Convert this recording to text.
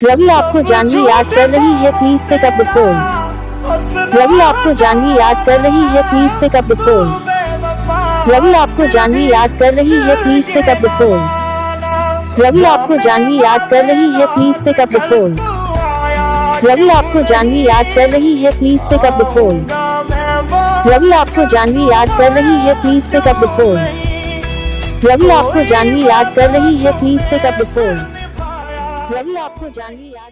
रवि आपको जानवी याद कर रही है, please pick up the phone. Ravi आपको जानवी याद कर रही है, please pick up the phone. Ravi आपको जानवी याद कर रही है, please pick up the phone. Ravi आपको जानवी याद कर रही है, please pick up the phone. Ravi आपको जानवी याद कर रही है, please pick up the phone. Ravi आपको जानवी याद कर रही है, please pick up the phone. Ravi आपको जानवी याद कर रही है, please pick up the phone. Ravi आपको जानवी याद